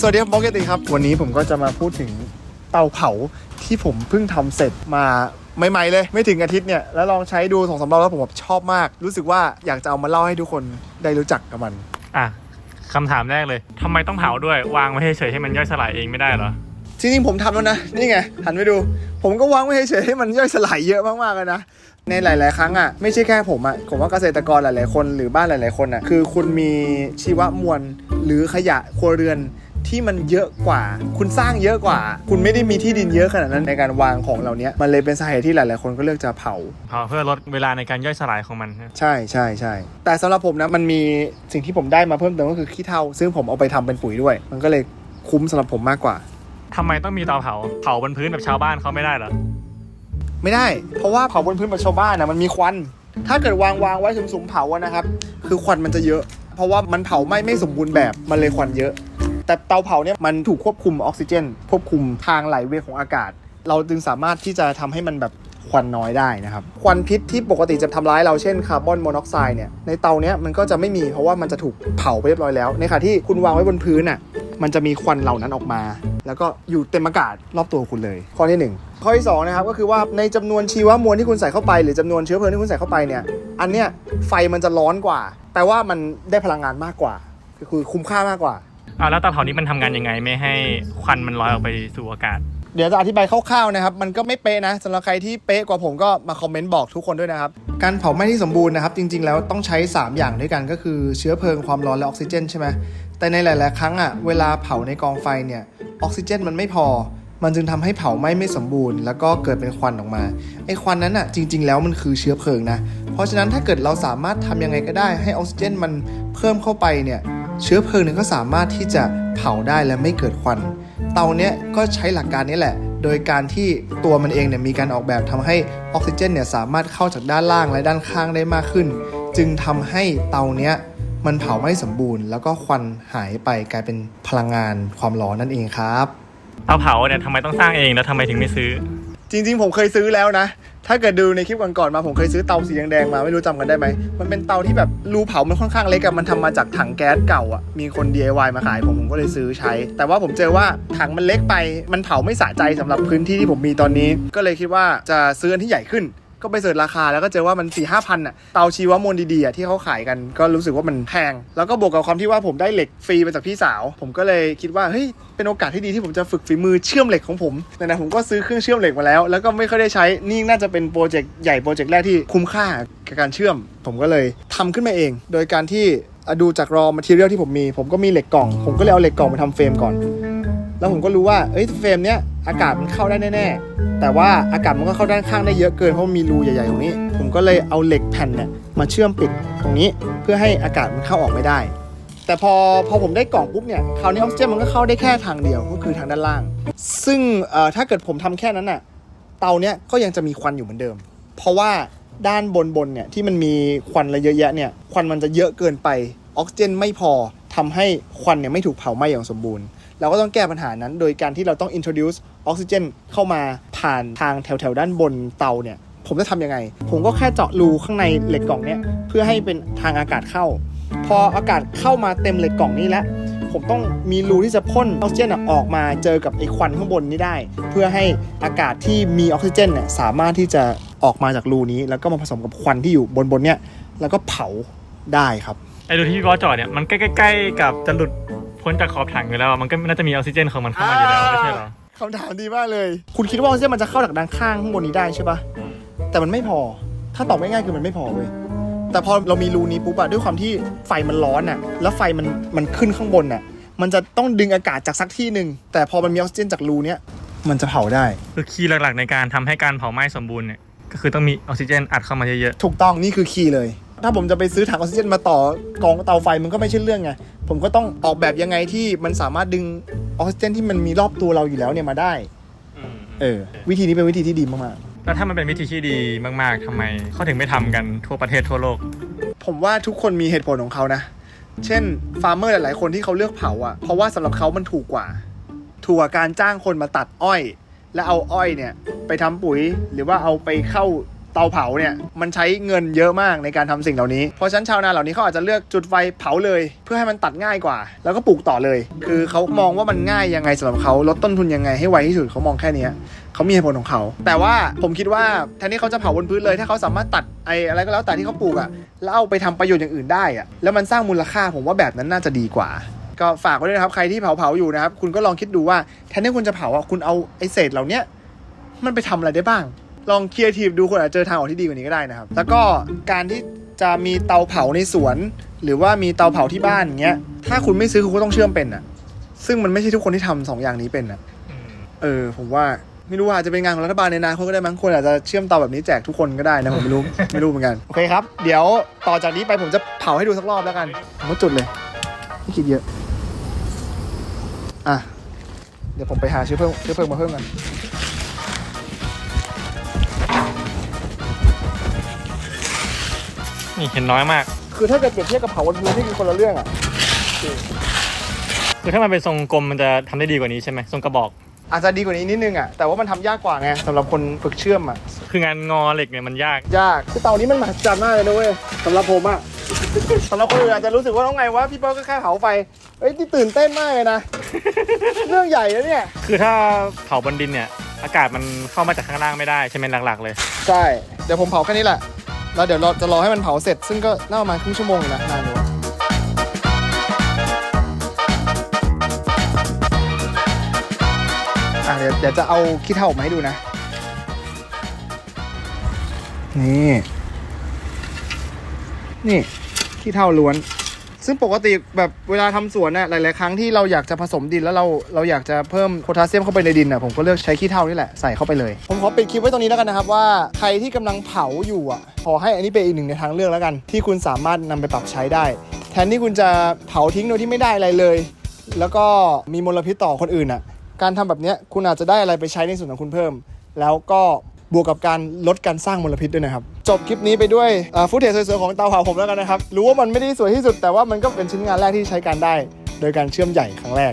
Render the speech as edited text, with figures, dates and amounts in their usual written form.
วัสดีครับปกติครับวันนี้ผมก็จะมาพูดถึงเตาเผาที่ผมเพิ่งทำเสร็จมาใหม่ๆเลยไม่ถึงอาทิตย์เนี่ยแล้วลองใช้ดู2-3 รอบแล้วผมแบบชอบมากรู้สึกว่าอยากจะเอามาเล่าให้ทุกคนได้รู้จักกับมันคำถามแรกเลยทำไมต้องเผาด้วยวางไว้เฉยๆให้มันย่อยสลายเองไม่ได้เหรอจริงๆผมทำแล้วนะนี่ไงหันไปดูผมก็วางไว้เฉยๆให้มันย่อยสลายเยอะมากๆเลยนะในหลายๆครั้งอ่ะไม่ใช่แค่ผมว่าเกษตรกรหลายๆคนหรือบ้านหลายๆคนอ่ะคือคุณมีชีวมวลหรือขยะครัวเรือนที่มันเยอะกว่าคุณสร้างเยอะกว่าคุณไม่ได้มีที่ดินเยอะขนาดนั้นในการวางของเหล่านี้มันเลยเป็นสาเหตุที่หลายๆคนก็เลือกจะเผาเพื่อลดเวลาในการย่อยสลายของมันใช่ใช่ใช่แต่สำหรับผมนะมันมีสิ่งที่ผมได้มาเพิ่มเติมก็คือขี้เถ้าซึ่งผมเอาไปทำเป็นปุ๋ยด้วยมันก็เลยคุ้มสำหรับผมมากกว่าทำไมต้องมีเตาเผาบนพื้นแบบชาวบ้านเขาไม่ได้เหรอไม่ได้เพราะว่าเผาบนพื้นแบบชาวบ้านนะมันมีควันถ้าเกิดวางไว้สูงๆเผาอะนะครับคือควันมันจะเยอะเพราะว่ามันเผาไม่สมบูรณ์แบบมันเลยควันเยอะแต่เตาเผาเนี่ยมันถูกควบคุมออกซิเจนควบคุมทางไหลเวียนของอากาศเราจึงสามารถที่จะทำให้มันแบบควันน้อยได้นะครับควันพิษที่ปกติจะทำร้ายเราเช่นคาร์บอนมอนอกไซด์เนี่ยในเตาเนี้ยมันก็จะไม่มีเพราะว่ามันจะถูกเผาไปเรียบร้อยแล้วในขณะที่คุณวางไว้บนพื้นอ่ะมันจะมีควันเหล่านั้นออกมาแล้วก็อยู่เต็มอากาศรอบตัวคุณเลยข้อที่1ข้อที่2นะครับก็คือว่าในจำนวนชีวมวลที่คุณใส่เข้าไปหรือจำนวนเชื้อเพลิงที่คุณใส่เข้าไปเนี่ยอันเนี้ยไฟมันจะร้อนกว่าแปลว่ามันได้พลังงานมากกว่าคือคุ้มค่ามากกว่าแล้วเตาเผานี้มันทำงานยังไงไม่ให้ควันมันลอยออกไปสู่อากาศเดี๋ยวจะอธิบายคร่าวๆนะครับมันก็ไม่เป๊ะนะสำหรับใครที่เป๊ะกว่าผมก็มาคอมเมนต์บอกทุกคนด้วยนะครับการเผาไหม้ที่สมบูรณ์นะครับจริงๆแล้วต้องใช้3อย่างด้วยกันก็คือเชื้อเพลิงความร้อนและออกซิเจนใช่ไหมแต่ในหลายๆครั้งเวลาเผาในกองไฟเนี่ยออกซิเจนมันไม่พอมันจึงทำให้เผาไหม้ไม่สมบูรณ์แล้วก็เกิดเป็นควันออกมาไอ้ควันนั้นจริงๆแล้วมันคือเชื้อเพลิงนะเพราะฉะนั้นถ้าเกิดเราสามารถทำยังไงก็ได้ให้ออกซิเจนมันเพิ่มเข้าไปเนี่ยเชื้อเพลิงก็สามารถที่จะเผาได้และไม่เกิดควันเตาเนี้ยก็ใช้หลักการนี้แหละโดยการที่ตัวมันเองเนี่ยมีการออกแบบทำให้ออกซิเจนเนี่ยสามารถเข้าจากด้านล่างและด้านข้างได้มากขึ้นจึงทำให้เตาเนี้ยมันเผาไม่สมบูรณ์แล้วก็ควันหายไปกลายเป็นพลังงานความร้อนนั่นเองครับเตาเผาเนี่ยทำไมต้องสร้างเองแล้วทำไมถึงไม่ซื้อจริงๆผมเคยซื้อแล้วนะถ้าเกิดดูในคลิปก่อนๆมาผมเคยซื้อเตาสีแดงๆมาไม่รู้จำกันได้ไหมมันเป็นเตาที่แบบรูเผามันค่อนข้างเล็กมันทำมาจากถังแก๊สเก่ามีคน DIY มาขายผมก็เลยซื้อใช้แต่ว่าผมเจอว่าถังมันเล็กไปมันเผาไม่สะใจสำหรับพื้นที่ที่ผมมีตอนนี้ก็เลยคิดว่าจะซื้ออันที่ใหญ่ขึ้นก็ไปเสิร์ชราคาแล้วก็เจอว่ามัน 4-5 พันเตาชีวมวลดีๆที่เขาขายกันก็รู้สึกว่ามันแพงแล้วก็บวกกับความที่ว่าผมได้เหล็กฟรีมาจากพี่สาวผมก็เลยคิดว่าเฮ้ยเป็นโอกาสที่ดีที่ผมจะฝึกฝีมือเชื่อมเหล็กของผมแต่นะผมก็ซื้อเครื่องเชื่อมเหล็กมาแล้วก็ไม่ค่อยได้ใช้นี่น่าจะเป็นโปรเจกต์ใหญ่โปรเจกต์แรกที่คุ้มค่ากับการเชื่อมผมก็เลยทำขึ้นมาเองโดยการที่ดูจากรอมาทีเรียลที่ผมก็มีเหล็กกล่องผมก็เลยเอาเหล็กกล่องไปทำเฟรมก่อนแล้วผมก็รู้ว่าเฟรมเนี้ยอากาศมันเข้าได้แน่ๆแต่ว่าอากาศมันก็เข้าด้านข้างได้เยอะเกินเพราะมันมีรูใหญ่ๆตรงนี้ผมก็เลยเอาเหล็กแผ่นเนี่ยมาเชื่อมปิดตรงนี้เพื่อให้อากาศมันเข้าออกไม่ได้แต่พอผมได้กล่องปุ๊บเนี่ยคราวนี้ออกซิเจนมันก็เข้าได้แค่ทางเดียวก็คือทางด้านล่างซึ่งถ้าเกิดผมทำแค่นั้นเตาเนี้ยก็ยังจะมีควันอยู่เหมือนเดิมเพราะว่าด้านบนเนี่ยที่มันมีควันอะไรเยอะแยะเนี่ยควันมันจะเยอะเกินไปออกซิเจนไม่พอทำให้ควันเนี่ยไม่ถูกเผาไหม้อย่างสมบูรณ์เราก็ต้องแก้ปัญหานั้นโดยการที่เราต้อง introduce ออกซิเจนเข้ามาผ่านทางแถวด้านบนเตาเนี่ยผมจะทำยังไงผมก็แค่เจาะรูข้างในเหล็กกล่องเนี่ยเพื่อให้เป็นทางอากาศเข้าพออากาศเข้ามาเต็มเหล็กกล่องนี้แล้วผมต้องมีรูที่จะพ่นออกซิเจนออกมาเจอกับไอ้ควันข้างบนนี้ได้เพื่อให้อากาศที่มีออกซิเจนเนี่ยสามารถที่จะออกมาจากรูนี้แล้วก็มาผสมกับควันที่อยู่บนเนี่ยแล้วก็เผาได้ครับไอ้รูที่พี่บอสจอดเนี่ยมันใกล้ๆกับจะหลุดพ้นจากขอบถังอยู่แล้วมันก็น่าจะมีออกซิเจนของมันเข้ามาอยู่แล้วไม่ใช่เหรอคำถามดีมากเลยคุณคิดว่าออกซิเจนมันจะเข้าจากด้านข้างข้างบนนี้ได้ใช่ปะแต่มันไม่พอถ้าตอบง่ายๆคือมันไม่พอเว้ยแต่พอเรามีรูนี้ปุ๊บด้วยความที่ไฟมันร้อนแล้วไฟมันขึ้นข้างบนมันจะต้องดึงอากาศจากสักที่หนึ่งแต่พอมันมีออกซิเจนจากรูเนี้ยมันจะเผาได้คือคีย์หลักๆในการทำให้การเผาไหม้สมบูรณ์เนี่ยก็คือต้องมีออกซิเจนอัดเข้ามาเยอะๆถูกต้องนี่คือคีย์เลยถ้าผมจะไปซื้อถังออกซิเจนมาต่อกองเตาไฟมันก็ไม่ใช่เรื่องไงผมก็ต้องออกแบบยังไงที่มันสามารถดึงออกซิเจนที่มันมีรอบตัวเราอยู่แล้วเนี่ยมาได้วิธีนี้เป็นวิธีที่ดีมากๆแล้วถ้ามันเป็นวิธีที่ดีมากๆทำไมเขาถึงไม่ทำกันทั่วประเทศทั่วโลกผมว่าทุกคนมีเหตุผลของเขานะเช่นฟาร์มเมอร์หลายๆคนที่เขาเลือกเผาเพราะว่าสำหรับเขามันถูกกว่าการจ้างคนมาตัดอ้อยแล้วเอาอ้อยเนี่ยไปทำปุ๋ยหรือว่าเอาไปเข้า เตาเผาเนี่ยมันใช้เงินเยอะมากในการทำสิ่งเหล่านี้เพราะฉะนั้นชาวนาเหล่านี้เขาอาจจะเลือกจุดไฟเผาเลยเพื่อให้มันตัดง่ายกว่าแล้วก็ปลูกต่อเลยคือเขามองว่ามันง่ายยังไงสำหรับเขาลดต้นทุนยังไงให้ไวที่สุดเขามองแค่นี้เขามีเหตุผลของเขาแต่ว่าผมคิดว่าแทนที่เขาจะเผาบนพื้นเลยถ้าเขาสามารถตัดอะไรก็แล้วแต่ที่เขาปลูกอะแล้วเอาไปทำประโยชน์อย่างอื่นได้อะแล้วมันสร้างมูลค่าผมว่าแบบนั้นน่าจะดีกว่าก็ฝากไว้ด้วยนะครับใครที่เผาอยู่นะครับคุณก็ลองคิดดูว่าแทนที่คุณจะเผาอะคุณเอาไอ้เศษเหล่านี้มันไปทำอะไรได้บ้างลองครีเอทีฟดูคุณอาจจะเจอทางออกที่ดีกว่านี้ก็ได้นะครับแล้วก็การที่จะมีเตาเผาในสวนหรือว่ามีเตาเผาที่บ้านอย่างเงี้ยถ้าคุณไม่ซื้อคุณก็ต้องเชื่อมเป็นอะซึ่งมันไม่ใช่ทุกคนที่ทำ2อย่างนี้เป็นอะผมว่าไม่รู้ว่าอาจจะเป็นงานของรัฐบาลในอนาคตก็ได้มั้งคนอาจจะเชื่อมเตาแบบนี้แจกทุกคนก็ได้นะผมไม่รู้ ไม่รู้เหมือนกันโอเคครับเดี๋ยวต่อจากนี้ไปผมจะเผาให้ดูสักรอบแล้วกันผมก็จุดเลยไม่คิดเยอะอ่ะเดี๋ยวผมไปหาเชื้อเพลิงมาเพิ่มกัน นี่เห็นน้อยมาก คือถ้าเกิดเปรียบเทียบกับเผาบนพื้นที่คือคนละเรื่องอ่ะ คือถ้ามันเป็นทรงกลมมันจะทำได้ดีกว่านี้ใช่ไหมทรงกระบอก อาจจะดีกว่านี้นิดนึงอ่ะแต่ว่ามันทำยากกว่าไงสำหรับคนฝึกเชื่อมอ่ะ คืองานงอเหล็กเนี่ยมันยาก ยากคือเตานี้มันมหัศจรรย์มากเลยนะเว้ยสำหรับผมอ่ะ สำหรับคนอื่นอาจจะรู้สึกว่าต้องไงวะพี่เปิ้ลก็แค่เผาไฟเอ้ยที่ตื่นเต้นมากเลยนะ เรื่องใหญ่แล้วเนี่ย คือถ้าเผาบนดินเนี่ยอากาศมันเข้ามาจากข้างล่างไม่ได้ใช่ไหมหลักๆเลย ใช่เดี๋ยวผมเผาแค่นี้แหละแล้วเดี๋ยวเราจะรอให้มันเผาเสร็จซึ่งก็น่าประมาณครึ่งชั่วโมงอยู่นะนานอยู่เดี๋ยวจะเอาขี้เถ้าออกมาให้ดูนะนี่ขี้เถ้าล้วนซึ่งปกติแบบเวลาทำสวนน่ะหลายๆครั้งที่เราอยากจะผสมดินแล้วเราอยากจะเพิ่มโพแทสเซียมเข้าไปในดินน่ะผมก็เลือกใช้ขี้เถ้านี่แหละใส่เข้าไปเลยผมขอปิดคลิปไว้ตรงนี้แล้วกันนะครับว่าใครที่กำลังเผาอยู่อ่ะขอให้อันนี้เป็นอีกหนึ่งในทางเลือกแล้วกันที่คุณสามารถนำไปปรับใช้ได้แทนที่คุณจะเผาทิ้งโดยที่ไม่ได้อะไรเลยแล้วก็มีมลพิษต่อคนอื่นอ่ะการทำแบบนี้คุณอาจจะได้อะไรไปใช้ในส่วนของคุณเพิ่มแล้วก็บวกกับการลดการสร้างมลพิษด้วยนะครับจบคลิปนี้ไปด้วยฟุตเทจสวยๆของเตาเผาผมแล้วกันนะครับรู้ว่ามันไม่ได้สวยที่สุดแต่ว่ามันก็เป็นชิ้นงานแรกที่ใช้การได้โดยการเชื่อมใหญ่ครั้งแรก